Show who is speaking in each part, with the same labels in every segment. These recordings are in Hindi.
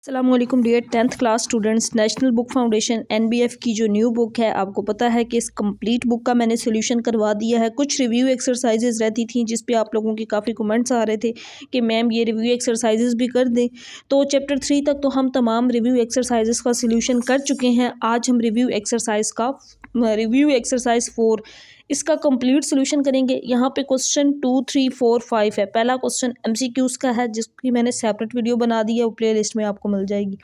Speaker 1: अस्सलामुअलैकुम dear 10th class students. National book foundation NBF की जो न्यू बुक है, आपको पता है कि इस कंप्लीट बुक का मैंने सोल्यूशन करवा दिया है। कुछ रिव्यू एक्सरसाइजेज रहती थी जिस पे आप लोगों के काफ़ी कमेंट्स आ रहे थे कि मैम ये रिव्यू एक्सरसाइजेज भी कर दें। तो चैप्टर 3 तक तो हम तमाम रिव्यू एक्सरसाइजेज का सोल्यूशन कर चुके हैं। आज हम रिव्यू एक्सरसाइज 4 इसका कंप्लीट सोल्यूशन करेंगे। यहाँ पे क्वेश्चन 2, 3, 4, 5 है। पहला क्वेश्चन एमसीक्यूज का है जिसकी मैंने सेपरेट वीडियो बना दी है, वो प्ले लिस्ट में आपको मिल जाएगी।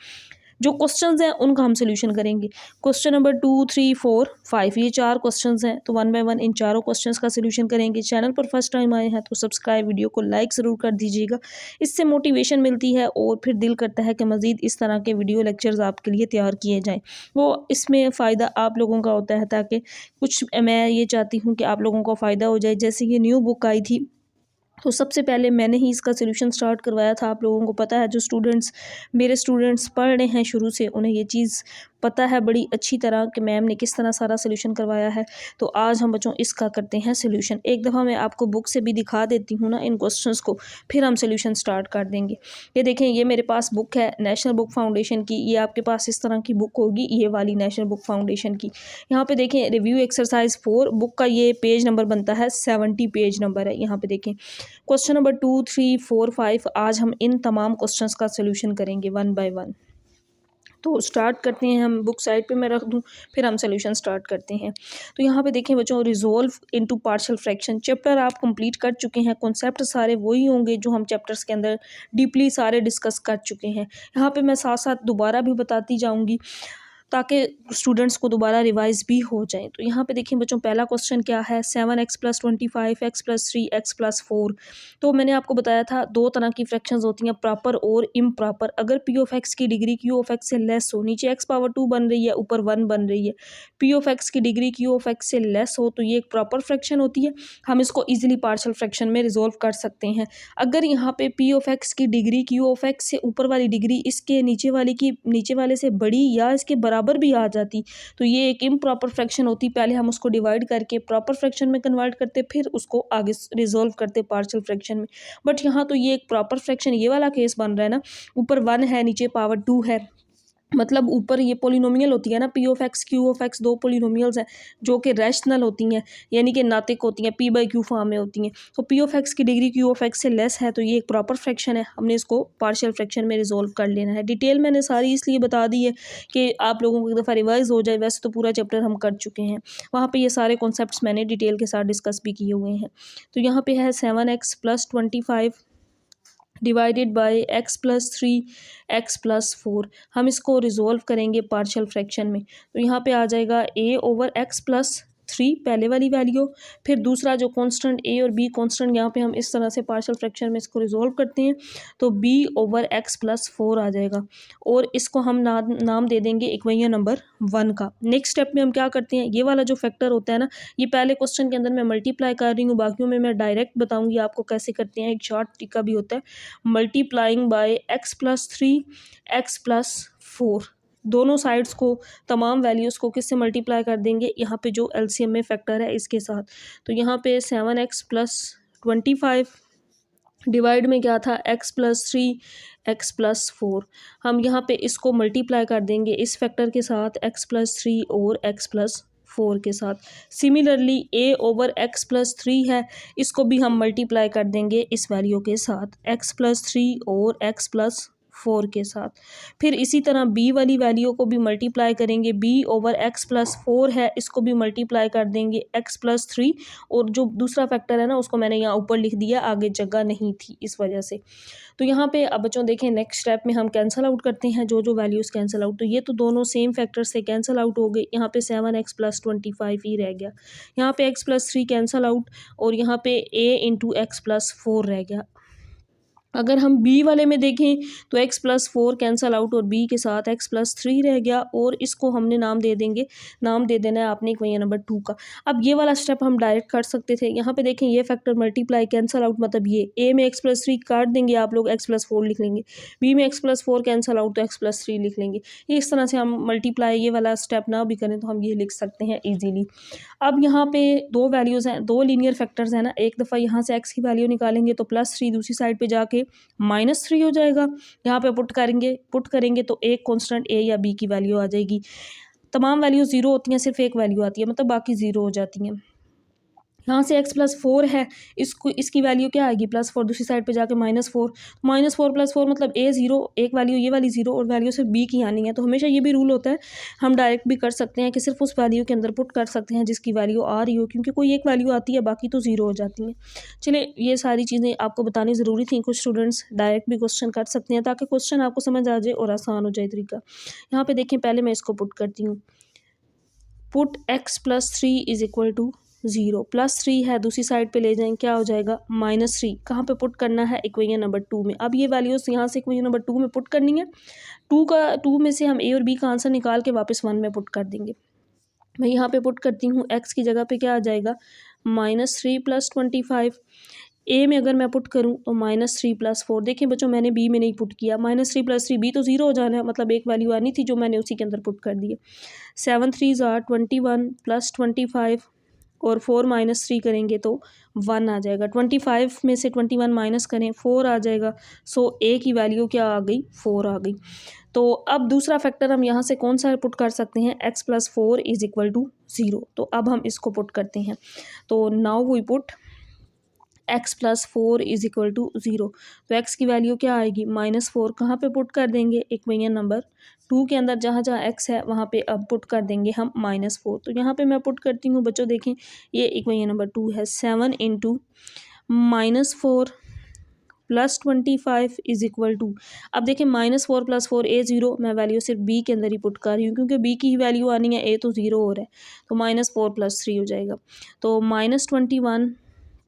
Speaker 1: जो क्वेश्चंस हैं उनका हम सोल्यूशन करेंगे। क्वेश्चन नंबर 2, 3, 4, 5 ये 4 क्वेश्चंस हैं, तो 1 बाय 1 इन चारों क्वेश्चंस का सोल्यूशन करेंगे। चैनल पर फर्स्ट टाइम आए हैं तो सब्सक्राइब, वीडियो को लाइक ज़रूर कर दीजिएगा। इससे मोटिवेशन मिलती है और फिर दिल करता है कि मज़ीद इस तरह के वीडियो लेक्चर्स आपके लिए तैयार किए जाएँ। वो इसमें फ़ायदा आप लोगों का होता है, ताकि कुछ मैं ये चाहती हूँ कि आप लोगों को फ़ायदा हो जाए। जैसे ये न्यू बुक आई थी तो सबसे पहले मैंने ही इसका सोल्यूशन स्टार्ट करवाया था। आप लोगों को पता है, जो मेरे स्टूडेंट्स पढ़ रहे हैं शुरू से, उन्हें ये चीज़ पता है बड़ी अच्छी तरह कि मैम ने किस तरह सारा सोल्यूशन करवाया है। तो आज हम बच्चों इसका करते हैं सोल्यूशन। एक दफ़ा मैं आपको बुक से भी दिखा देती हूँ ना इन क्वेश्चंस को, फिर हम सोल्यूशन स्टार्ट कर देंगे। ये देखें, ये मेरे पास बुक है नेशनल बुक फाउंडेशन की। ये आपके पास इस तरह की बुक होगी, ये वाली नेशनल बुक फाउंडेशन की। यहाँ पे देखें रिव्यू एक्सरसाइज 4 बुक का ये पेज नंबर बनता है 70 पेज नंबर है। यहाँ पे देखें क्वेश्चन नंबर 2, 3, 4, 5। आज हम इन तमाम क्वेश्चंस का सोल्यूशन करेंगे 1 बाय 1। तो स्टार्ट करते हैं। हम बुक साइड पे मैं रख दूं, फिर हम सोल्यूशन स्टार्ट करते हैं। तो यहाँ पे देखें बच्चों, resolve into partial fraction chapter आप कंप्लीट कर चुके हैं। कॉन्सेप्ट सारे वही होंगे जो हम चैप्टर्स के अंदर डीपली सारे डिस्कस कर चुके हैं। यहाँ पे मैं साथ साथ दोबारा भी बताती जाऊँगी ताकि स्टूडेंट्स को दोबारा रिवाइज भी हो जाए। तो यहाँ पे देखिए बच्चों, पहला क्वेश्चन क्या है, 7x + 25 x + 3 x + 4। तो मैंने आपको बताया था दो तरह की फ्रैक्शंस होती हैं, प्रॉपर और इम्प्रॉपर। अगर p(x) की डिग्री q(x) से लेस हो, नीचे x⁻2 बन रही है, ऊपर 1 बन रही है, p(x) की डिग्री q(x) से लेस हो तो ये एक प्रॉपर फ्रैक्शन होती है। हम इसको ईजिली पार्शियल फ्रैक्शन में रिजोल्व कर सकते हैं। अगर यहाँ पे p(x) की डिग्री q(x) से ऊपर वाली डिग्री इसके नीचे वाले से बड़ी या इसके बराबर भी आ जाती तो ये एक इम्प्रॉपर फ्रैक्शन होती। पहले हम उसको डिवाइड करके प्रॉपर फ्रैक्शन में कन्वर्ट करते, फिर उसको आगे रिजोल्व करते पार्शियल फ्रैक्शन में। बट यहाँ तो ये एक प्रॉपर फ्रैक्शन, ये वाला केस बन रहा है ना, ऊपर 1 है नीचे पावर 2 है। मतलब ऊपर ये पोलिनोमियल होती है ना, p(x) q(x) दो पोलिनोमियल्स हैं जो कि रैशनल होती हैं, यानी कि नातिक होती हैं, p/q फॉर्म में होती हैं। तो p(x) की डिग्री q(x) से लेस है तो ये एक प्रॉपर फ्रैक्शन है। हमने इसको पार्शियल फ्रैक्शन में रिजोल्व कर लेना है। डिटेल मैंने सारी इसलिए बता दी है कि आप लोगों को एक दफ़ा रिवाइज हो जाए। वैसे तो पूरा चैप्टर हम कर चुके हैं, वहाँ पर ये सारे कॉन्सेप्ट्स मैंने डिटेल के साथ डिस्कस भी किए हुए हैं। तो यहाँ पर है 7x + 25 divided by x + 3 x + 4। हम इसको रिजोल्व करेंगे पार्शियल फ्रैक्शन में। तो यहाँ पे आ जाएगा a/x + 3 पहले वाली वैल्यू, फिर दूसरा जो कांस्टेंट a और b कांस्टेंट, यहाँ पे हम इस तरह से पार्शियल फ्रैक्शन में इसको रिजोल्व करते हैं तो b/x + 4 आ जाएगा। और इसको हम नाम दे देंगे इक्वेशन नंबर 1 का। नेक्स्ट स्टेप में हम क्या करते हैं, ये वाला जो फैक्टर होता है ना, ये पहले क्वेश्चन के अंदर मैं मल्टीप्लाई कर रही हूँ, बाकियों में मैं डायरेक्ट बताऊँगी आपको कैसे करते हैं। एक शॉर्ट तरीका भी होता है, मल्टीप्लाइंग बाय x + 3 x + 4। दोनों साइड्स को, तमाम वैल्यूज़ को किससे मल्टीप्लाई कर देंगे, यहाँ पे जो एलसीएम में फैक्टर है इसके साथ। तो यहाँ पे 7x + 25 डिवाइड में क्या था, x + 3 x + 4। हम यहाँ पे इसको मल्टीप्लाई कर देंगे इस फैक्टर के साथ, x + 3 और x + 4 के साथ। सिमिलरली a/x + 3 है, इसको भी हम मल्टीप्लाई कर देंगे इस वैल्यू के साथ, x + 3 और x + 4 के साथ। फिर इसी तरह b वाली वैल्यू को भी मल्टीप्लाई करेंगे, b/x + 4 है, इसको भी मल्टीप्लाई कर देंगे x + 3, और जो दूसरा फैक्टर है ना उसको मैंने यहाँ ऊपर लिख दिया, आगे जगह नहीं थी इस वजह से। तो यहाँ पे अब बच्चों देखें, नेक्स्ट स्टेप में हम कैंसिल आउट करते हैं जो वैल्यूज़ कैंसिल आउट। तो ये तो दोनों सेम फैक्टर से कैंसिल आउट हो गए। यहाँ पे 7x + 25 ही रह गया, यहाँ पे x + 3 कैंसिल आउट, और यहाँ पे a/x + 4 रह गया। अगर हम b वाले में देखें तो x + 4 कैंसल आउट और b के साथ x + 3 रह गया, और इसको हमने नाम दे देना है आपने इक्वेशन नंबर 2 का। अब ये वाला स्टेप हम डायरेक्ट कर सकते थे। यहाँ पे देखें, ये फैक्टर मल्टीप्लाई कैंसल आउट, मतलब ये a में x + 3 काट देंगे आप लोग, x + 4 लिख लेंगे, b में x + 4 कैंसल आउट तो x + 3 लिख लेंगे। ये इस तरह से हम मल्टीप्लाई ये वाला स्टेप ना भी करें तो हम ये लिख सकते हैं ईजीली। अब यहाँ पे दो वैल्यूज़ हैं, दो लीनियर फैक्टर्स हैं ना, एक दफ़ा यहाँ से x की वैल्यू निकालेंगे तो +3 दूसरी साइड पे जाके -3 हो जाएगा। यहाँ पे पुट करेंगे तो एक कांस्टेंट ए या बी की वैल्यू आ जाएगी। तमाम वैल्यू 0 होती हैं, सिर्फ एक वैल्यू आती है, मतलब बाकी 0 हो जाती हैं। यहाँ से x+4 है, इसकी वैल्यू क्या आएगी +4, दूसरी साइड पे जाके -4, -4 + 4 मतलब a 0, एक वैल्यू ये वाली 0 और वैल्यू सिर्फ b की आनी है। तो हमेशा ये भी रूल होता है, हम डायरेक्ट भी कर सकते हैं कि सिर्फ उस वैल्यू के अंदर पुट कर सकते हैं जिसकी वैल्यू आ रही हो, क्योंकि कोई एक वैल्यू आती है, बाकी तो 0 हो जाती हैं। चलिए, ये सारी चीज़ें आपको बतानी ज़रूरी थी। कुछ स्टूडेंट्स डायरेक्ट भी क्वेश्चन कर सकते हैं ताकि क्वेश्चन आपको समझ आ जाए और आसान हो जाए तरीका। यहाँ पे देखें, पहले मैं इसको पुट करती हूँ। Put x+3 is equal to 0, +3 है, दूसरी साइड पे ले जाएं, क्या हो जाएगा -3। कहाँ पे पुट करना है? इक्वेशन नंबर 2 में। अब ये वैल्यूज़ यहाँ से इक्वेशन नंबर 2 में पुट करनी है। 2 में से हम a और b का आंसर निकाल के वापस 1 में पुट कर देंगे। मैं यहाँ पे पुट करती हूँ, x की जगह पे क्या आ जाएगा -3 + 25। ए में अगर मैं पुट करूँ तो -3 + 4। देखिए बच्चों, मैंने बी में नहीं पुट किया, -3 + 3 बी तो 0 हो जाना है, मतलब एक वैल्यू आनी थी जो मैंने उसी के अंदर पुट कर दी है। 7 3 आर 21 + 25 और 4 - 3 करेंगे तो 1 आ जाएगा। 25 में से 21 माइनस करें, 4 आ जाएगा। सो ए की वैल्यू क्या आ गई? 4 आ गई। तो अब दूसरा फैक्टर हम यहाँ से कौन सा पुट कर सकते हैं? x+4 is equal to 0। तो अब हम इसको पुट करते हैं। तो now we put x+4 is equal to 0। तो x की वैल्यू क्या आएगी? -4। कहाँ पे पुट कर देंगे? इक्वेशन नंबर 2 के अंदर, जहाँ जहाँ x है वहाँ पे अब पुट कर देंगे हम -4। तो यहाँ पे मैं पुट करती हूँ बच्चों, देखें ये इक्वेशन नंबर 2 है। 7 × -4 + 25 इज इक्वल टू, अब देखिए -4 + 4 a 0, मैं वैल्यू सिर्फ b के अंदर ही पुट कर रही हूँ क्योंकि b की ही वैल्यू आनी है, a तो 0 हो रहा है। तो -4 + 3 हो जाएगा। तो -21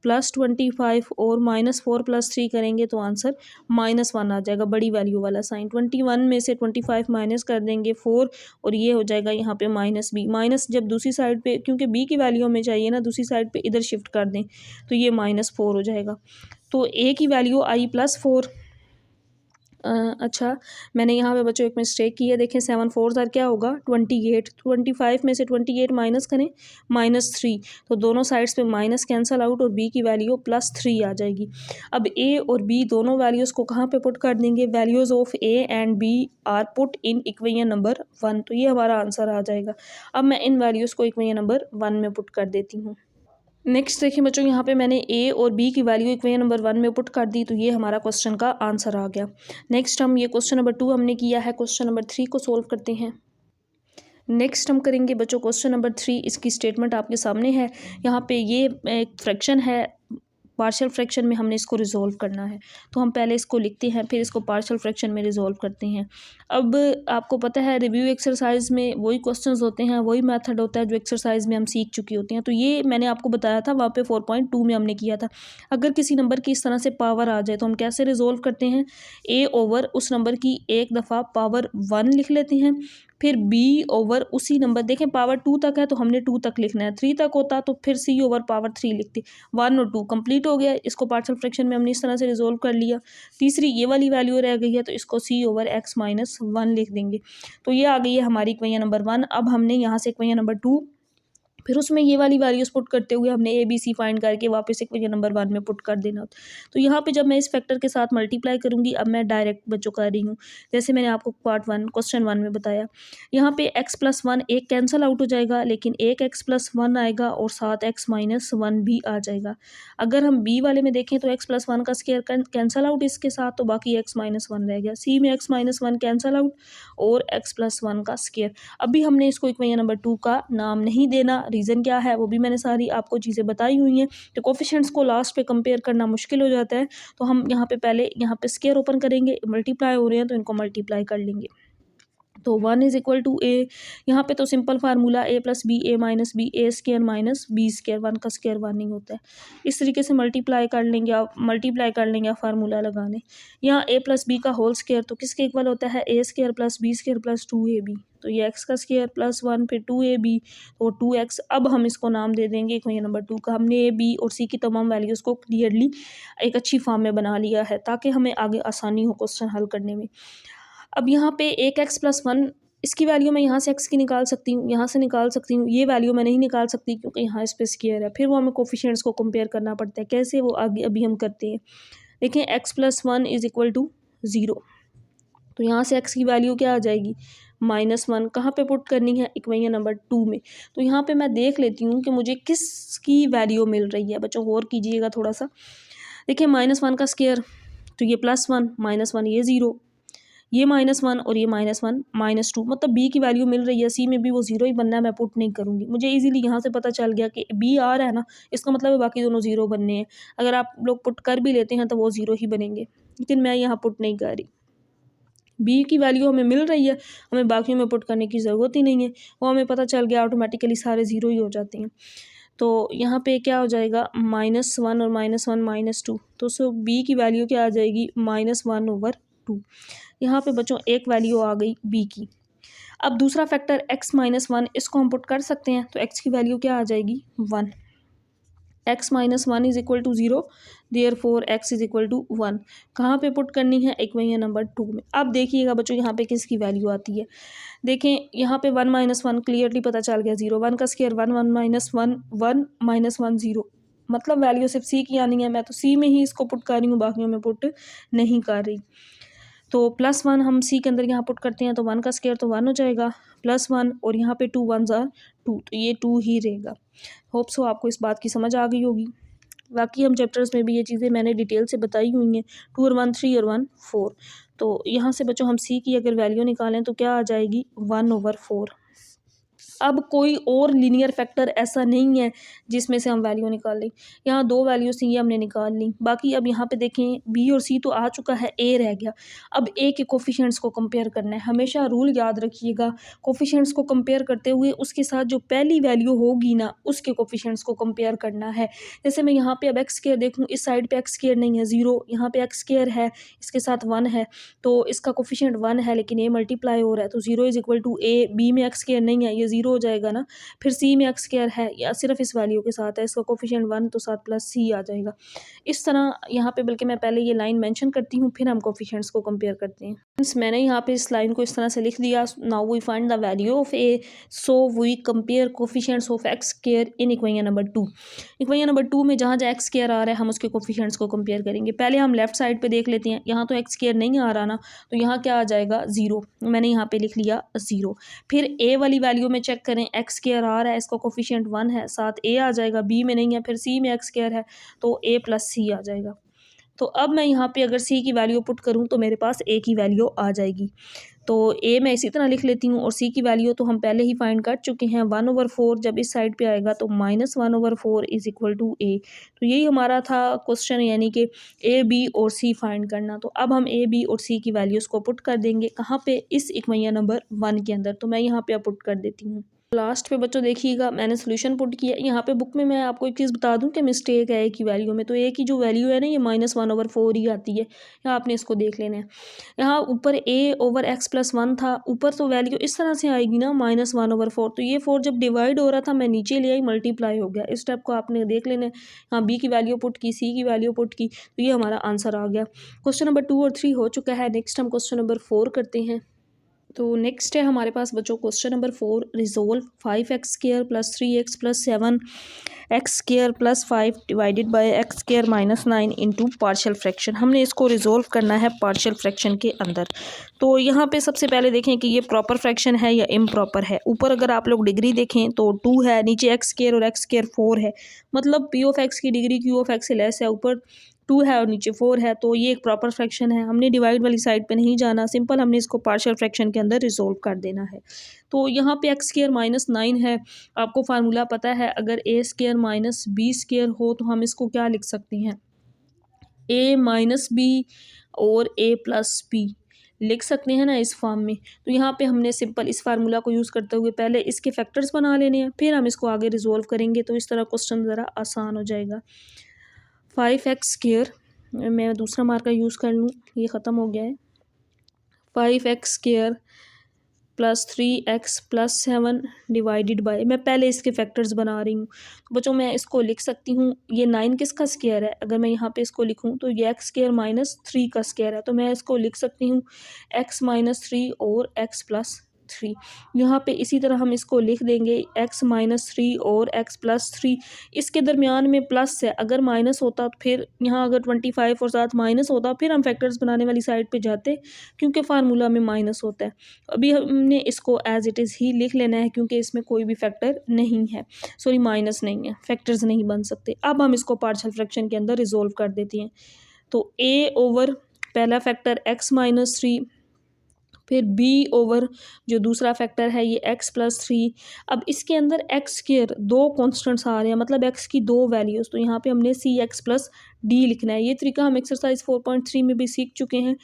Speaker 1: + 25 और -4 + 3 करेंगे तो आंसर -1 आ जाएगा, बड़ी वैल्यू वाला साइन। 21 में से 25 माइनस कर देंगे 4 और ये हो जाएगा यहाँ पे -b। माइनस जब दूसरी साइड पे, क्योंकि b की वैल्यू हमें चाहिए ना, दूसरी साइड पे इधर शिफ्ट कर दें तो ये -4 हो जाएगा। तो a की वैल्यू आई +4। अच्छा, मैंने यहाँ पे बच्चों एक मिस्टेक की है। देखें 7 4 ज़ार क्या होगा? 28। 25 में से 28 माइनस करें, -3। तो दोनों साइड्स पे माइनस कैंसल आउट और b की वैल्यू +3 आ जाएगी। अब a और b दोनों वैल्यूज़ को कहाँ पे पुट कर देंगे? Values of a and b are put in equation number 1। तो ये हमारा आंसर आ जाएगा। अब मैं इन वैल्यूज़ को इक्वेशन नंबर 1 में पुट कर देती हूँ। नेक्स्ट देखिए बच्चों, यहाँ पे मैंने a और b की वैल्यू इक्वेशन नंबर 1 में पुट कर दी, तो ये हमारा क्वेश्चन का आंसर आ गया। नेक्स्ट हम ये क्वेश्चन नंबर 2 हमने किया है, क्वेश्चन नंबर 3 को सोल्व करते हैं। नेक्स्ट हम करेंगे बच्चों क्वेश्चन नंबर 3। इसकी स्टेटमेंट आपके सामने है। यहाँ पे ये एक फ्रैक्शन है, पार्शियल फ्रैक्शन में हमने इसको रिजॉल्व करना है। तो हम पहले इसको लिखते हैं, फिर इसको पार्शियल फ्रैक्शन में रिजॉल्व करते हैं। अब आपको पता है रिव्यू एक्सरसाइज में वही क्वेश्चंस होते हैं, वही मेथड होता है जो एक्सरसाइज में हम सीख चुके होते हैं। तो ये मैंने आपको बताया था, वहाँ पे 4.2 में हमने किया था। अगर किसी नंबर की इस तरह से पावर आ जाए तो हम कैसे रिजॉल्व करते हैं? a ओवर उस नंबर की एक दफ़ा पावर 1 लिख लेते हैं, फिर b ओवर उसी नंबर, देखें पावर 2 तक है तो हमने 2 तक लिखना है, 3 तक होता तो फिर c ओवर पावर 3 लिखते। 1 और 2 कंप्लीट हो गया। इसको पार्शियल फ्रैक्शन में हमने इस तरह से रिजॉल्व कर लिया। तीसरी ये वाली वैल्यू रह गई है तो इसको c ओवर x - 1 लिख देंगे। तो ये आ गई है हमारी इक्वेशन नंबर 1। अब हमने यहाँ से इक्वेशन नंबर 2, फिर उसमें ये वाली वैल्यूज़ पुट करते हुए हमने ए बी सी फाइंड करके वापस इक्वेशन नंबर 1 में पुट कर देना होता। तो यहाँ पे जब मैं इस फैक्टर के साथ मल्टीप्लाई करूँगी, अब मैं डायरेक्ट बच्चों कर रही हूँ, जैसे मैंने आपको पार्ट 1 क्वेश्चन 1 में बताया। यहाँ पे x+1 एक कैंसल आउट हो जाएगा, लेकिन एक x+1 आएगा और साथ x - 1 भी आ जाएगा। अगर हम बी वाले में देखें तो x+1 का स्क्वायर कैंसल आउट इसके साथ, तो बाकी x - 1 रह गया। सी में x - 1 कैंसल आउट और x+1 का स्क्वायर। अभी हमने इसको इक्वेशन नंबर 2 का नाम नहीं देना। रीज़न क्या है वो भी मैंने सारी आपको चीज़ें बताई हुई हैं। तो कोफिशिएंट्स को लास्ट पे कंपेयर करना मुश्किल हो जाता है, तो हम यहाँ पे पहले यहाँ पे स्क्वायर ओपन करेंगे, मल्टीप्लाई हो रहे हैं तो इनको मल्टीप्लाई कर लेंगे। तो 1 इज इक्वल टू ए, यहाँ पे तो simple formula a + b a - b a square minus b square, 1 का स्क्वायर 1 नहीं होता है। इस तरीके से मल्टीप्लाई कर लेंगे आप फार्मूला लगाने। यहाँ a + b का होल स्क्वायर तो किसके इक्वल होता है? a square + b square + 2ab। तो ये x का स्क्वायर +1 फिर 2ab तो 2x। अब हम इसको नाम दे देंगे इक्वेशन नंबर 2 का। हमने a b और c की तमाम वैल्यूज़ को क्लियरली एक अच्छी फॉर्म में बना लिया है ताकि हमें आगे आसानी हो क्वेश्चन हल करने में। अब यहाँ पे एक x+1, इसकी वैल्यू मैं यहाँ से x की निकाल सकती हूँ, यहाँ से निकाल सकती हूँ। ये वैल्यू मैं नहीं निकाल सकती क्योंकि यहाँ इस पे स्क्वायर है। फिर वो हमें कोफिशिएंट्स को कंपेयर करना पड़ता है। कैसे? वो आगे अभी हम करते हैं। देखें x plus one is equal to zero, तो यहाँ से एक्स की वैल्यू क्या आ जाएगी -1। कहाँ पे पुट करनी है, इक्वेशन नंबर 2 में। तो यहाँ पे मैं देख लेती हूँ कि मुझे किसकी वैल्यू मिल रही है। बच्चों गौर कीजिएगा थोड़ा सा। देखिए -1 का स्क्वायर तो ये +1, -1 ये 0, ये -1 और ये -1 -2, मतलब बी की वैल्यू मिल रही है। सी में भी वो 0 ही बनना है, मैं पुट नहीं करूँगी। मुझे इजीली यहाँ से पता चल गया कि बी आ रहा है ना, इसका मतलब है बाकी दोनों 0 बनने हैं। अगर आप लोग पुट कर भी लेते हैं तो वो 0 ही बनेंगे, लेकिन मैं यहाँ पुट नहीं कर रही। बी की वैल्यू हमें मिल रही है, हमें बाकियों में पुट करने की ज़रूरत ही नहीं है, वो हमें पता चल गया, ऑटोमेटिकली सारे 0 ही हो जाते हैं। तो यहाँ पे क्या हो जाएगा -1 और -1 -2, तो सो बी की वैल्यू क्या आ जाएगी -1/2। यहाँ पे बच्चों एक वैल्यू आ गई बी की। अब दूसरा फैक्टर x-1, इसको हम पुट कर सकते हैं, तो x की वैल्यू क्या आ जाएगी 1। x-1 is equal to 0, therefore x is equal to 1। कहाँ पे पुट करनी है, इक्वेशन नंबर 2 में। अब देखिएगा बच्चों यहाँ पे किसकी वैल्यू आती है। देखें यहाँ पे 1 -1 क्लियरली पता चल गया, 0 1 का स्क्वायर 1 1 -1 1 -1 0, मतलब वैल्यू सिर्फ सी की आनी है। मैं तो सी में ही इसको पुट कर रही हूँ, बाकियों में पुट नहीं कर रही। तो +1 हम सी के अंदर यहाँ पुट करते हैं, तो 1 का स्क्वायर तो 1 हो जाएगा, +1 और यहाँ पे 2 1 ज़ा 2, तो ये 2 ही रहेगा। होप सो आपको इस बात की समझ आ गई होगी। बाकी हम चैप्टर्स में भी ये चीज़ें मैंने डिटेल से बताई हुई हैं, 2 और 1 3 और 1 4। तो यहाँ से बच्चों हम सी की अगर वैल्यू निकालें तो क्या आ जाएगी 1/4। अब कोई और लीनियर फैक्टर ऐसा नहीं है जिसमें से हम वैल्यू निकाल लें। यहाँ 2 वैल्यू थी, ये हमने निकाल ली। बाकी अब यहाँ पे देखें बी और सी तो आ चुका है, ए रह गया। अब ए के कोफिशिएंट्स को कंपेयर करना है। हमेशा रूल याद रखिएगा, कोफिशिएंट्स को कंपेयर करते हुए उसके साथ जो पहली वैल्यू होगी ना, उसके कोफिशिएंट्स को कंपेयर करना है। जैसे मैं यहाँ पे अब एक्स स्क्वायर देखूँ, इस साइड पे एक्स स्क्वायर नहीं है 0, यहाँ पे एक्स स्क्वायर है, इसके साथ 1 है, तो इसका कोफिशिएंट 1 है, लेकिन ए मल्टीप्लाई हो रहा है, तो 0 is equal to A. B में एक्स स्क्वायर नहीं है, ये 0 हो जाएगा ना। फिर सी में एक्स स्क्वायर है या सिर्फ इस वैल्यू के साथ है, इसका कोफिशिएंट 1, तो साथ प्लस सी आ जाएगा। इस तरह यहाँ पे बल्कि मैं पहले ये लाइन मेंशन करती हूँ, फिर हम कोफिशिएंट्स को कंपेयर करते हैं। मैंने यहाँ पे इस लाइन को इस तरह से लिख दिया, now we find the value of A, so we compare coefficients of x square in equation number 2। Equation number 2 में जहाँ जहाँ एक्स स्क्वायर आ रहा है हम उसके कोफिशिएंट्स को कंपेयर करेंगे। पहले हम लेफ्ट साइड पे देख लेते हैं, यहाँ तो एक्स स्क्वायर नहीं आ रहा ना, तो यहाँ क्या आ जाएगा 0, मैंने यहाँ पे लिख लिया 0। फिर ए वाली वैल्यू में चेक करें, एक्स स्क्वायर आ रहा है, इसका कोफिशिएंट 1 है, साथ ए आ जाएगा, बी में नहीं है। फिर सी में एक्स स्क्वायर है, तो ए प्लस सी आ जाएगा। तो अब मैं यहाँ पे अगर सी की वैल्यू पुट करूँ तो मेरे पास ए की वैल्यू आ जाएगी। तो ए मैं इसी तरह लिख लेती हूँ, और सी की वैल्यू तो हम पहले ही फाइंड कर चुके हैं 1/4। जब इस साइड पे आएगा तो -1/4 इज इक्वल टू ए। तो यही हमारा था क्वेश्चन, यानी कि ए बी और सी फाइंड करना। तो अब हम ए बी और सी की वैल्यूज़ को पुट कर देंगे, कहाँ पे, इस इक्वेशन नंबर 1 के अंदर। तो मैं यहाँ पे अब पुट कर देती हूँ। लास्ट पे बच्चों देखिएगा मैंने सोल्यूशन पुट किया। यहाँ पे बुक में मैं आपको एक चीज़ बता दूं कि मिस्टेक है ए की वैल्यू में, तो ए की जो वैल्यू है ना, ये -1/4 ही आती है। यहाँ आपने इसको देख लेना है। यहाँ ऊपर a/x+1 था, ऊपर तो वैल्यू इस तरह से आएगी ना -1/4, तो ये 4 जब डिवाइड हो रहा था मैं नीचे ले आई, मल्टीप्लाई हो गया। इस स्टेप को आपने देख लेना है। यहाँ बी की वैल्यू पुट की, सी की वैल्यू पुट की, तो ये हमारा आंसर आ गया। क्वेश्चन नंबर 2 और 3 हो चुका है। नेक्स्ट हम क्वेश्चन नंबर 4 करते हैं। तो नेक्स्ट है हमारे पास बच्चों question number 4, resolve 5x² + 3x + 7x² + 5 divided by x² - 9 into partial fraction. हमने इसको रिजोल्व करना है पार्शियल फ्रैक्शन के अंदर। तो यहाँ पे सबसे पहले देखें कि ये प्रॉपर फ्रैक्शन है या इम्प्रॉपर है। ऊपर अगर आप लोग डिग्री देखें तो 2 है, नीचे x² और x² 4 है, मतलब p(x) की डिग्री q(x) से लेस है, ऊपर 2 है और नीचे 4 है, तो ये एक प्रॉपर फ्रैक्शन है। हमने डिवाइड वाली साइड पे नहीं जाना, सिंपल हमने इसको पार्शियल फ्रैक्शन के अंदर रिजोल्व कर देना है। तो यहाँ पे x² - 9 है, आपको फार्मूला पता है, अगर a² - b² हो तो हम इसको क्या लिख सकते हैं, a - b और a + b लिख सकते हैं ना इस फॉर्म में। तो यहाँ पे हमने सिंपल इस फार्मूला को यूज़ करते हुए पहले इसके फैक्टर्स बना लेने हैं, फिर हम इसको आगे रिजोल्व करेंगे, तो इस तरह क्वेश्चन ज़रा आसान हो जाएगा। 5x², मैं दूसरा मार्कर यूज़ कर लूँ, ये ख़त्म हो गया है। 5x² + 3x + 7 डिवाइडेड बाय, मैं पहले इसके फैक्टर्स बना रही हूँ। तो बच्चों मैं इसको लिख सकती हूँ, ये 9 किसका स्क्वायर है, अगर मैं यहाँ पे इसको लिखूँ तो ये x² - 3 का स्क्वायर है, तो मैं इसको लिख सकती हूँ x - 3 और x + 3। यहाँ पे इसी तरह हम इसको लिख देंगे x-3 और x+3, इसके दरमियान में प्लस है, अगर माइनस होता तो फिर यहाँ अगर 25 और साथ माइनस होता फिर हम फैक्टर्स बनाने वाली साइड पे जाते, क्योंकि फार्मूला में माइनस होता है। अभी हमने इसको एज इट इज़ ही लिख लेना है, क्योंकि इसमें कोई भी फैक्टर नहीं है, सॉरी माइनस नहीं है, फैक्टर्स नहीं बन सकते। अब हम इसको पार्शियल फ्रैक्शन के अंदर रिजोल्व कर देते हैं। तो a ओवर पहला फैक्टर x-3, फिर b ओवर जो दूसरा फैक्टर है ये x+3। अब इसके अंदर x स्क्वायर दो कॉन्स्टेंट्स आ रहे हैं, मतलब x की दो वैल्यूज़, तो यहाँ पे हमने cx+d लिखना है। ये तरीका हम एक्सरसाइज 4.3 में भी सीख चुके हैं।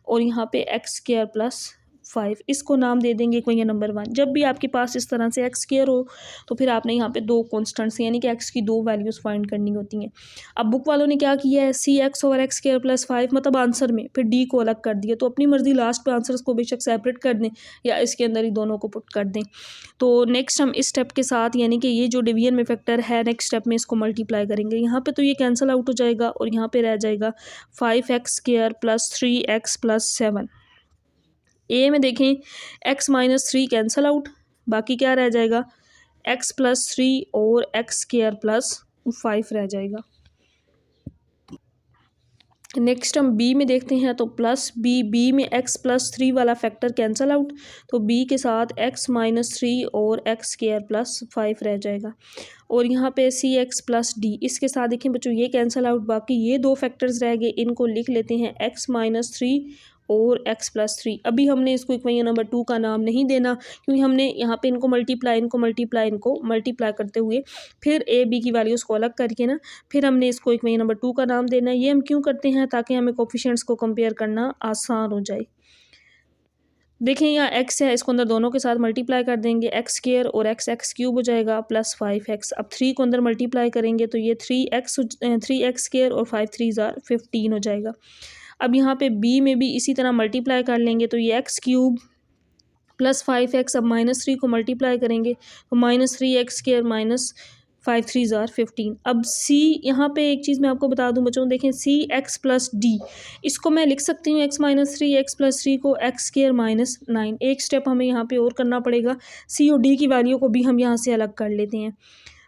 Speaker 1: और यहाँ पे x² + 5, इसको नाम दे देंगे क्वेश्चन नंबर 1। जब भी आपके पास इस तरह से x स्क्वायर हो तो फिर आपने यहाँ पे दो कॉन्स्टेंट्स यानी कि x की दो वैल्यूज़ फाइंड करनी होती हैं। अब बुक वालों ने क्या किया है, cx ओवर x² + 5 मतलब आंसर में फिर d को अलग कर दिया। तो अपनी मर्जी लास्ट पे आंसर्स को बेशक सेपरेट कर दें या इसके अंदर ही दोनों को पुट कर दें। तो नेक्स्ट हम इस स्टेप के साथ यानी कि ये जो डिवीजन में फैक्टर है नेक्स्ट स्टेप में इसको मल्टीप्लाई करेंगे। यहाँ पे तो ये कैंसिल आउट हो जाएगा और यहाँ पे रह जाएगा 5x² + 3x + 7। ए में देखें x-3 कैंसिल आउट, बाकी क्या रह जाएगा x+3 और x² + 5 रह जाएगा। नेक्स्ट हम b में देखते हैं तो प्लस b में x+3 वाला फैक्टर कैंसिल आउट, तो b के साथ x-3 और x² + 5 रह जाएगा। और यहाँ पे cx+d, इसके साथ देखें बच्चों ये कैंसिल आउट, बाकी ये दो फैक्टर्स रह गए, इनको लिख लेते हैं x-3 और x+3। अभी हमने इसको इक्वेशन नंबर 2 का नाम नहीं देना, क्योंकि हमने यहाँ पे इनको मल्टीप्लाई करते हुए फिर a b की वैल्यूज़ को अलग करके ना फिर हमने इसको इक्वेशन नंबर 2 का नाम देना है। ये हम क्यों करते हैं, ताकि हमें कोफिशिएंट्स को कंपेयर करना आसान हो जाए। देखें यहाँ x है, इसको अंदर दोनों के साथ मल्टीप्लाई कर देंगे, x² और x³ हो जाएगा + 5x। अब 3 को अंदर मल्टीप्लाई करेंगे तो ये 3x² और 5 3 15 हो जाएगा। अब यहाँ पे b में भी इसी तरह मल्टीप्लाई कर लेंगे तो ये x³ + 5x। अब -3 को मल्टीप्लाई करेंगे तो -3x² - 5 3 15। अब c, यहाँ पे एक चीज़ मैं आपको बता दूं बच्चों, देखें cx+d, इसको मैं लिख सकती हूँ x-3 x+3 को x² - 9। एक स्टेप हमें यहाँ पे और करना पड़ेगा, c और d की वैल्यू को भी हम यहाँ से अलग कर लेते हैं।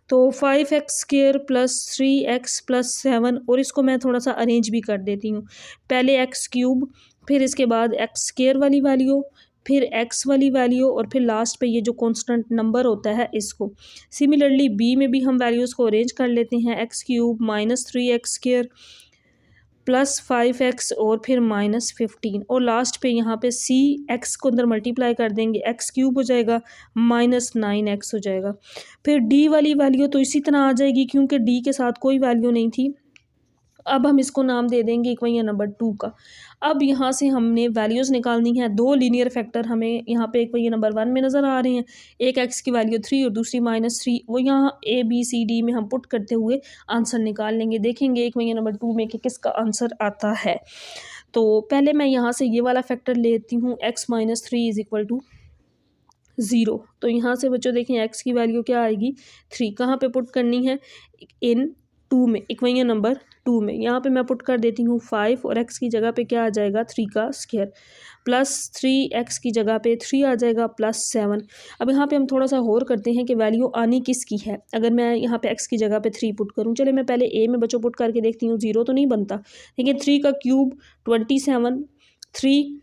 Speaker 1: तो 5x² + 3x + 7, और इसको मैं थोड़ा सा अरेंज भी कर देती हूँ। पहले x³ फिर इसके बाद x² वाली वैल्यू, फिर x वाली वैल्यू और फिर लास्ट पे ये जो कांस्टेंट नंबर होता है इसको। सिमिलरली b में भी हम वैल्यूज़ को अरेंज कर लेते हैं, x³ - 3x² + 5x और फिर -15, और लास्ट पे यहाँ पे c x को अंदर मल्टीप्लाई कर देंगे, x³ हो जाएगा -9x हो जाएगा। फिर d वाली वैल्यू तो इसी तरह आ जाएगी, क्योंकि d के साथ कोई वैल्यू नहीं थी। अब हम इसको नाम दे देंगे इक्वेशन नंबर 2 का। अब यहाँ से हमने वैल्यूज़ निकालनी है, दो लीनियर फैक्टर हमें यहाँ पे इक्वेशन नंबर 1 में नज़र आ रहे हैं, एक x की वैल्यू 3 और दूसरी -3, वो यहाँ a b c d में हम पुट करते हुए आंसर निकाल लेंगे। देखेंगे इक्वेशन नंबर 2 में कि किसका आंसर आता है। तो पहले मैं यहाँ से ये वाला फैक्टर लेती हूँ, x-3 = 0। तो यहाँ से बच्चों देखें x की वैल्यू क्या आएगी 3, कहाँ पे पुट करनी है, इन 2 में, इक्वेशन नंबर 2 में। यहाँ पे मैं पुट कर देती हूँ 5 और x की जगह पे क्या आ जाएगा 3 का स्क्वायर, प्लस 3x की जगह पे 3 आ जाएगा +7। अब यहाँ पे हम थोड़ा सा और करते हैं कि वैल्यू आनी किसकी है। अगर मैं यहाँ पे x की जगह पे 3 पुट करूँ, चले मैं पहले a में बच्चों पुट करके देखती हूँ, 0 तो नहीं बनता, लेकिन 3 का क्यूब 27, 3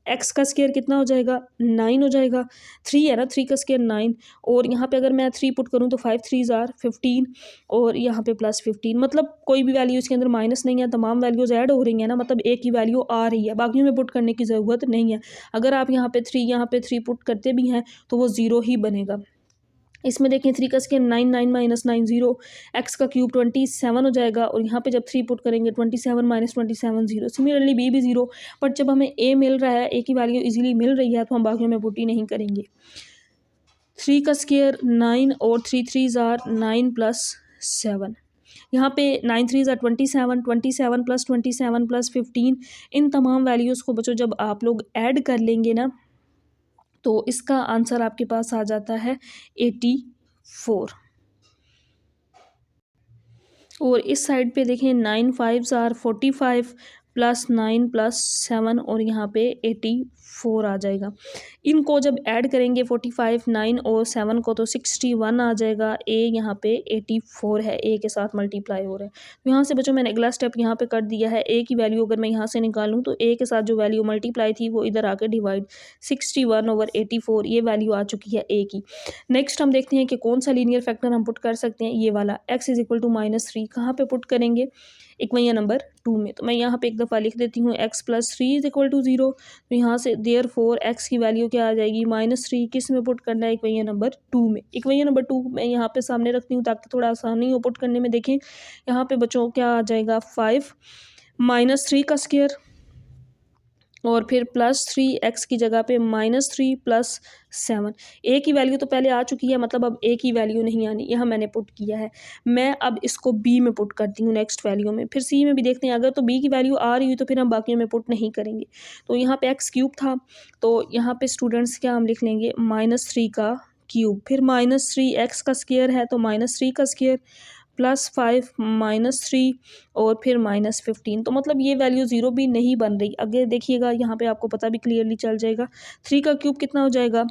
Speaker 1: x का स्क्वायर कितना हो जाएगा 9 हो जाएगा, 3 है ना, 3 का स्क्वायर 9, और यहाँ पे अगर मैं 3 पुट करूँ तो 5 3 15 और यहाँ पे +15, मतलब कोई भी वैल्यू इसके अंदर माइनस नहीं है, तमाम वैल्यूज़ ऐड हो रही है ना, मतलब एक ही वैल्यू आ रही है, बाकी में पुट करने की ज़रूरत नहीं है। अगर आप यहाँ पे 3 पुट करते भी हैं तो वो 0 ही बनेगा। इसमें देखें 3 का स्क्वायर 9, 9 - 9 0, x का क्यूब 27 हो जाएगा, और यहाँ पे जब 3 पुट करेंगे 27 - 27 0। सिमिलरली b भी 0, बट जब हमें a मिल रहा है, a की वैल्यू इजीली मिल रही है, तो हम बाकियों में पुट ही नहीं करेंगे। 3 का स्क्वायर 9 और 3 3 9 + 7, यहाँ पे 9 3 27, 27 + 27 + 15, इन तमाम वैल्यूज़ को बच्चों जब आप लोग ऐड कर लेंगे ना, तो इसका आंसर आपके पास आ जाता है 84। और इस साइड पे देखें 9 5 45 + 9 + 7 और यहाँ पे 84। 4 आ जाएगा। इनको जब ऐड करेंगे 45, 9 और 7 को तो 61 आ जाएगा। ए यहाँ पे 84 है, ए के साथ मल्टीप्लाई हो रहा है। तो यहाँ से बच्चों मैंने अगला स्टेप यहाँ पे कर दिया है। ए की वैल्यू अगर मैं यहाँ से निकालूँ तो ए के साथ जो वैल्यू मल्टीप्लाई थी वो इधर आके डिवाइड 61/84 ये वैल्यू आ चुकी है ए की। नेक्स्ट हम देखते हैं कि कौन सा लीनियर फैक्टर हम पुट कर सकते हैं। ये वाला x इज इक्वल टू -3 कहाँ पे पुट करेंगे, इक्वेशन नंबर 2 में। तो मैं यहाँ पे एक दफ़ा लिख देती हूँ x + 3 इज इक्वल टू 0। तो यहाँ से देयरफॉर x की वैल्यू क्या आ जाएगी -3, किस में पुट करना है, इक्वेशन नंबर 2 में। इक्वेशन नंबर 2 मैं यहाँ पे सामने रखती हूँ ताकि थोड़ा आसानी हो पुट करने में। देखें यहाँ पे बच्चों क्या आ जाएगा 5 -3 का स्क्वायर और फिर +3 x की जगह पे -3 + 7। ए की वैल्यू तो पहले आ चुकी है, मतलब अब ए की वैल्यू नहीं आनी, यहाँ मैंने पुट किया है। मैं अब इसको बी में पुट करती हूँ नेक्स्ट वैल्यू में, फिर सी में भी देखते हैं। अगर तो बी की वैल्यू आ रही हुई तो फिर हम बाकियों में पुट नहीं करेंगे। तो यहाँ पे x³ था, तो यहाँ पे स्टूडेंट्स क्या हम लिख लेंगे -3 का क्यूब, फिर -3 x का स्क्वायर है तो -3 का स्क्वायर +5 -3 और फिर -15। तो मतलब ये वैल्यू 0 भी नहीं बन रही। आगे देखिएगा यहाँ पे आपको पता भी क्लियरली चल जाएगा। 3 का क्यूब कितना हो जाएगा,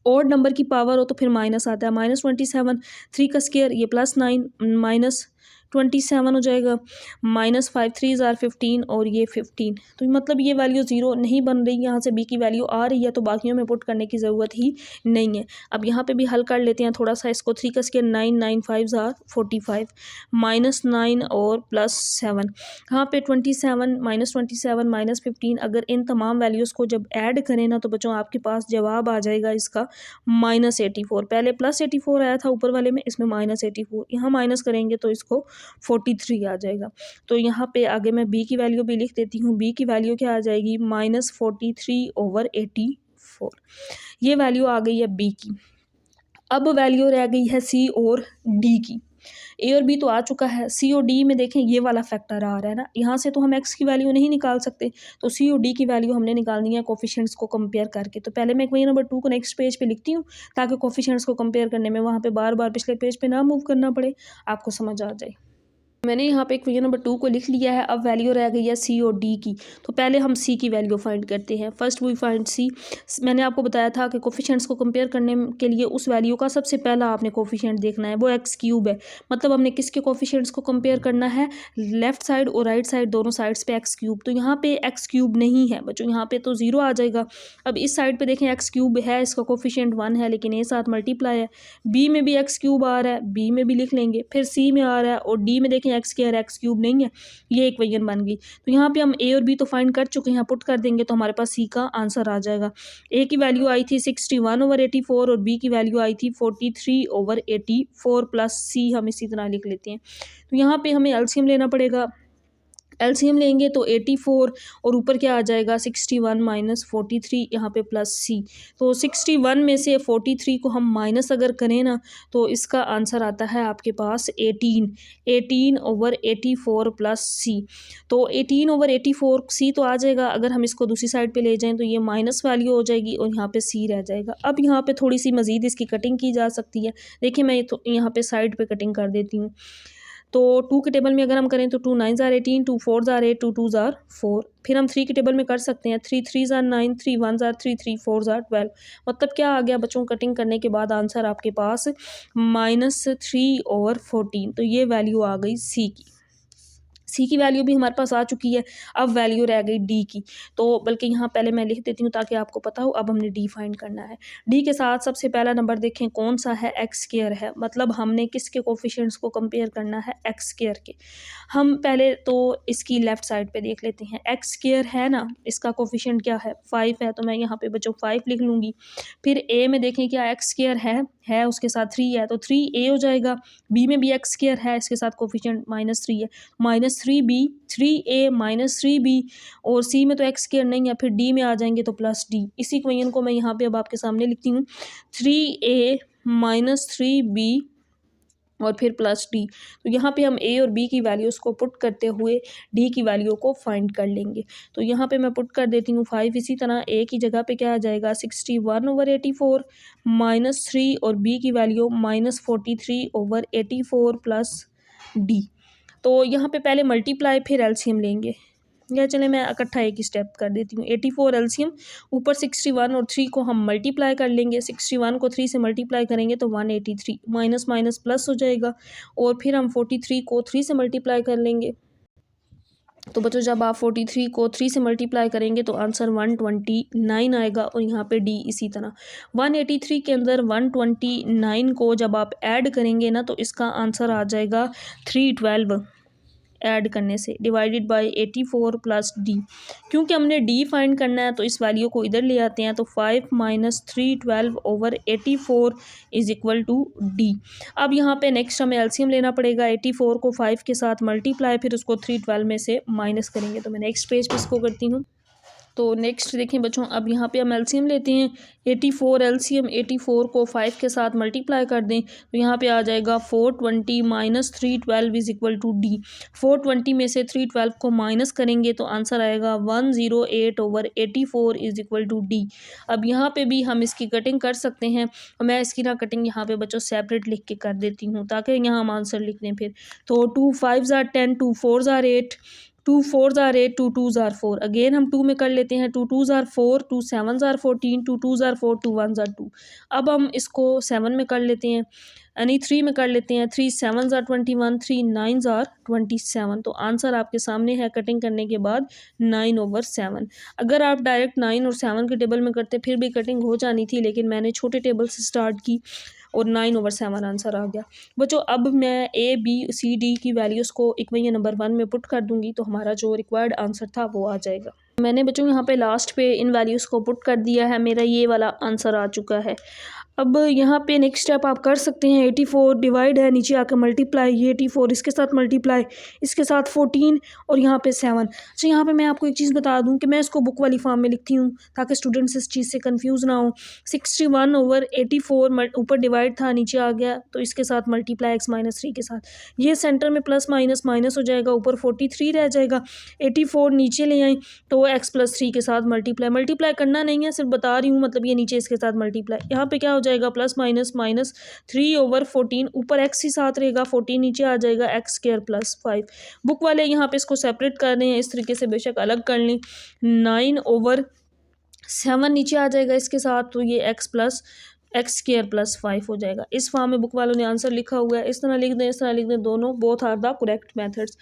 Speaker 1: ऑड नंबर की पावर हो तो फिर माइनस आता है, -27। 3 का स्क्वायर ये +9 -27 हो जाएगा, -5 3 ज़ार 15 और ये 15। तो मतलब ये वैल्यू 0 नहीं बन रही। यहाँ से बी की वैल्यू आ रही है तो बाकियों में पुट करने की ज़रूरत ही नहीं है। अब यहाँ पे भी हल कर लेते हैं थोड़ा सा इसको। 3 का स्क्वायर 9 9 5 ज़ार 45, -9 और +7। यहाँ पे 27 -27 -15, अगर इन तमाम वैल्यूज़ को जब ऐड करें ना तो बच्चों आपके पास जवाब आ जाएगा इसका -84। पहले +84 आया था ऊपर वाले में, इसमें -84। यहाँ माइनस करेंगे तो इसको 43 आ जाएगा। तो यहाँ पे आगे मैं बी की वैल्यू भी लिख देती हूँ। बी की वैल्यू क्या आ जाएगी -43/84। ये वैल्यू आ गई है बी की। अब वैल्यू रह गई है सी और डी की। ए और बी तो आ चुका है, सी और डी में देखें ये वाला फैक्टर आ रहा है ना, यहाँ से तो हम एक्स की वैल्यू नहीं निकाल सकते, तो सी और डी की वैल्यू हमने निकालनी है कोफिशिएंट्स को कंपेयर करके। तो पहले मैं इक्वेशन नंबर 2 को नेक्स्ट पेज पे लिखती हूँ ताकि कोफिशिएंट्स को कंपेयर करने में वहाँ पे बार बार पिछले पेज पे ना मूव करना पड़े, आपको समझ आ जाए। मैंने यहाँ पे इक्वेशन नंबर 2 को लिख लिया है। अब वैल्यू रह गई है सी और डी की। तो पहले हम सी की वैल्यू फाइंड करते हैं। फर्स्ट वी फाइंड सी। मैंने आपको बताया था कि कोफिशिएंट्स को कंपेयर करने के लिए उस वैल्यू का सबसे पहला आपने कोफिशिएंट देखना है, वो x³ है। मतलब हमने किसके कोफिशिएंट्स को कंपेयर करना है, लेफ्ट साइड और राइट साइड दोनों साइड्स पे x³। तो यहाँ पे x³ नहीं है बच्चों, यहाँ पे तो 0 आ जाएगा। अब इस साइड पे देखें x³ है, इसका कोफिशिएंट 1 है लेकिन ए साथ मल्टीप्लाई है। बी में भी x³ आ रहा है, बी में भी लिख लेंगे। फिर सी में आ रहा है और डी में देखें x² x³ नहीं है, ये इक्वेशन बन गई। तो यहाँ पे हम ए और बी तो फाइंड कर चुके हैं, पुट कर देंगे तो हमारे पास सी का आंसर आ जाएगा। ए की वैल्यू आई थी 61/84 और बी की वैल्यू आई थी 43/84 प्लस सी हम इसी तरह लिख लेते हैं। तो यहाँ पे हमें एलसीएम लेना पड़ेगा। एलसीएम लेंगे तो 84 और ऊपर क्या आ जाएगा 61 - 43, यहाँ पे प्लस सी। तो 61 में से 43 को हम माइनस अगर करें ना तो इसका आंसर आता है आपके पास 18/84 प्लस सी। तो 18/84 सी तो आ जाएगा। अगर हम इसको दूसरी साइड पे ले जाएं तो ये माइनस वैल्यू हो जाएगी और यहाँ पे सी रह जाएगा। अब यहाँ पे थोड़ी सी मज़ीद इसकी कटिंग की जा सकती है। देखिए मैं यहाँ पे साइड पे कटिंग कर देती हूँ। तो 2 के टेबल में अगर हम करें तो 2 9 ज़ार 18, 2 4 ज़ार 8, 2 2 ज़ार 4। फिर हम 3 के टेबल में कर सकते हैं, 3 3 ज़ार 9, 3 1 ज़ार 3, 3 4 ज़ार 12। मतलब क्या आ गया बच्चों, कटिंग करने के बाद आंसर आपके पास -3/14। तो ये वैल्यू आ गई सी की। सी की वैल्यू भी हमारे पास आ चुकी है। अब वैल्यू रह गई डी की। तो बल्कि यहाँ पहले मैं लिख देती हूँ ताकि आपको पता हो। अब हमने डी फाइंड करना है। डी के साथ सबसे पहला नंबर देखें कौन सा है, x² है। मतलब हमने किसके कोफिशिएंट्स को कंपेयर करना है, x² के। हम पहले तो इसकी लेफ्ट साइड पे देख लेते हैं। x² है ना, इसका कोफिशिएंट क्या है 5 है, तो मैं यहाँ पे बच्चों 5 लिख लूँगी। फिर ए में देखें क्या x² है उसके साथ 3 है तो 3a हो जाएगा। बी में भी x² है, इसके साथ कोफिशिएंट -3 है, -3b 3a -3b। और सी में तो x² नहीं है, फिर डी में आ जाएंगे तो प्लस डी। इसी इक्वेशन को मैं यहाँ पे अब आपके सामने लिखती हूँ, 3a -3b और फिर प्लस डी। तो यहाँ पे हम ए और बी की वैल्यूज़ को पुट करते हुए डी की वैल्यू को फाइंड कर लेंगे। तो यहाँ पे मैं पुट कर देती हूँ 5। इसी तरह ए की जगह पे क्या आ जाएगा 61/84 -3 और बी की वैल्यू -43/84 प्लस डी। तो यहाँ पे पहले मल्टीप्लाई फिर एलसीएम लेंगे। या चले मैं इकट्ठा एक ही स्टेप कर देती हूँ। 84 एलसीएम, ऊपर 61 और 3 को हम मल्टीप्लाई कर लेंगे। 61 को 3 से मल्टीप्लाई करेंगे तो 183, माइनस माइनस प्लस हो जाएगा। और फिर हम 43 को 3 से मल्टीप्लाई कर लेंगे। तो बच्चों जब आप 43 को 3 से मल्टीप्लाई करेंगे तो आंसर 129 आएगा। और यहाँ पे डी इसी तरह 183 के अंदर 129 को जब आप ऐड करेंगे ना तो इसका आंसर आ जाएगा 312 ऐड करने से, डिवाइडेड बाय 84 प्लस डी। क्योंकि हमने डी फाइंड करना है तो इस वैल्यू को इधर ले आते हैं। तो 5 minus 312 over 84 is equal to D. अब यहाँ पे नेक्स्ट हमें एलसीएम लेना पड़ेगा। 84 को 5 के साथ मल्टीप्लाई, फिर उसको 312 में से माइनस करेंगे। तो मैं नेक्स्ट पेज पे इसको करती हूँ। तो नेक्स्ट देखें बच्चों, अब यहाँ पे हम एलसीएम लेते हैं। 84 एलसीएम, 84 को 5 के साथ मल्टीप्लाई कर दें तो यहाँ पे आ जाएगा 420 minus 312 is equal to D. 420 में से 312 को माइनस करेंगे तो आंसर आएगा 108 over 84 is equal to D. अब यहाँ पे भी हम इसकी कटिंग कर सकते हैं। मैं इसकी ना कटिंग यहाँ पे बच्चों सेपरेट लिख के कर देती हूँ ताकि यहाँ हम आंसर लिख दें फिर। तो 2 5 are 10, 2 4 are 8, 2 4 are 8, 2 2 are 4। Again हम 2 में कर लेते हैं। 2 2 आर 4, 2 7 आर 14, 2 2 आर 4, 2 1 आर 2। अब हम इसको 7 में कर लेते हैं, यानी 3 में कर लेते हैं। 3 7 आर 21, 3 9 आर 27। तो आंसर आपके सामने है कटिंग करने के बाद 9/7। अगर आप डायरेक्ट 9 और 7 के टेबल में करते फिर भी कटिंग हो जानी थी, लेकिन मैंने छोटे टेबल से स्टार्ट की और 9/7 आंसर आ गया। बच्चों अब मैं ए बी सी डी की वैल्यूज़ को इक्वेशन नंबर 1 में पुट कर दूंगी तो हमारा जो रिक्वायर्ड आंसर था वो आ जाएगा। मैंने बच्चों यहाँ पे लास्ट पे इन वैल्यूज़ को पुट कर दिया है। मेरा ये वाला आंसर आ चुका है। अब यहाँ पे नेक्स्ट स्टेप आप कर सकते हैं। 84 डिवाइड है, नीचे आकर मल्टीप्लाई, ये 84 इसके साथ मल्टीप्लाई, इसके साथ 14 और यहाँ पे 7। अच्छा यहाँ पे मैं आपको एक चीज़ बता दूँ कि मैं इसको बुक वाली फॉर्म में लिखती हूँ ताकि स्टूडेंट्स इस चीज़ से कंफ्यूज ना हो। 61 ओवर 84 ऊपर डिवाइड था, नीचे आ गया तो इसके साथ मल्टीप्लाई x-3 के साथ। ये सेंटर में प्लस माइनस माइनस हो जाएगा, ऊपर 43 रह जाएगा। 84 नीचे ले आए तो x+3 के साथ मल्टीप्लाई करना नहीं है, सिर्फ बता रही हूँ, मतलब ये नीचे इसके साथ मल्टीप्लाई। यहाँ पे क्या हो जाएगा प्लस माइनस माइनस 3/14, ऊपर x ही साथ रहेगा, 14 नीचे आ जाएगा x² + 5। बुक वाले यहाँ पे इसको सेपरेट कर रहे हैं, इस तरीके से बेशक अलग कर लें। 9/7 नीचे आ जाएगा इसके साथ, तो ये x² + 5 हो जाएगा। इस फॉर्म में बुक वालों ने आंसर लिखा हुआ है। इस तरह लिख दें, इस तरह लिख दें, दोनों both are the correct methods.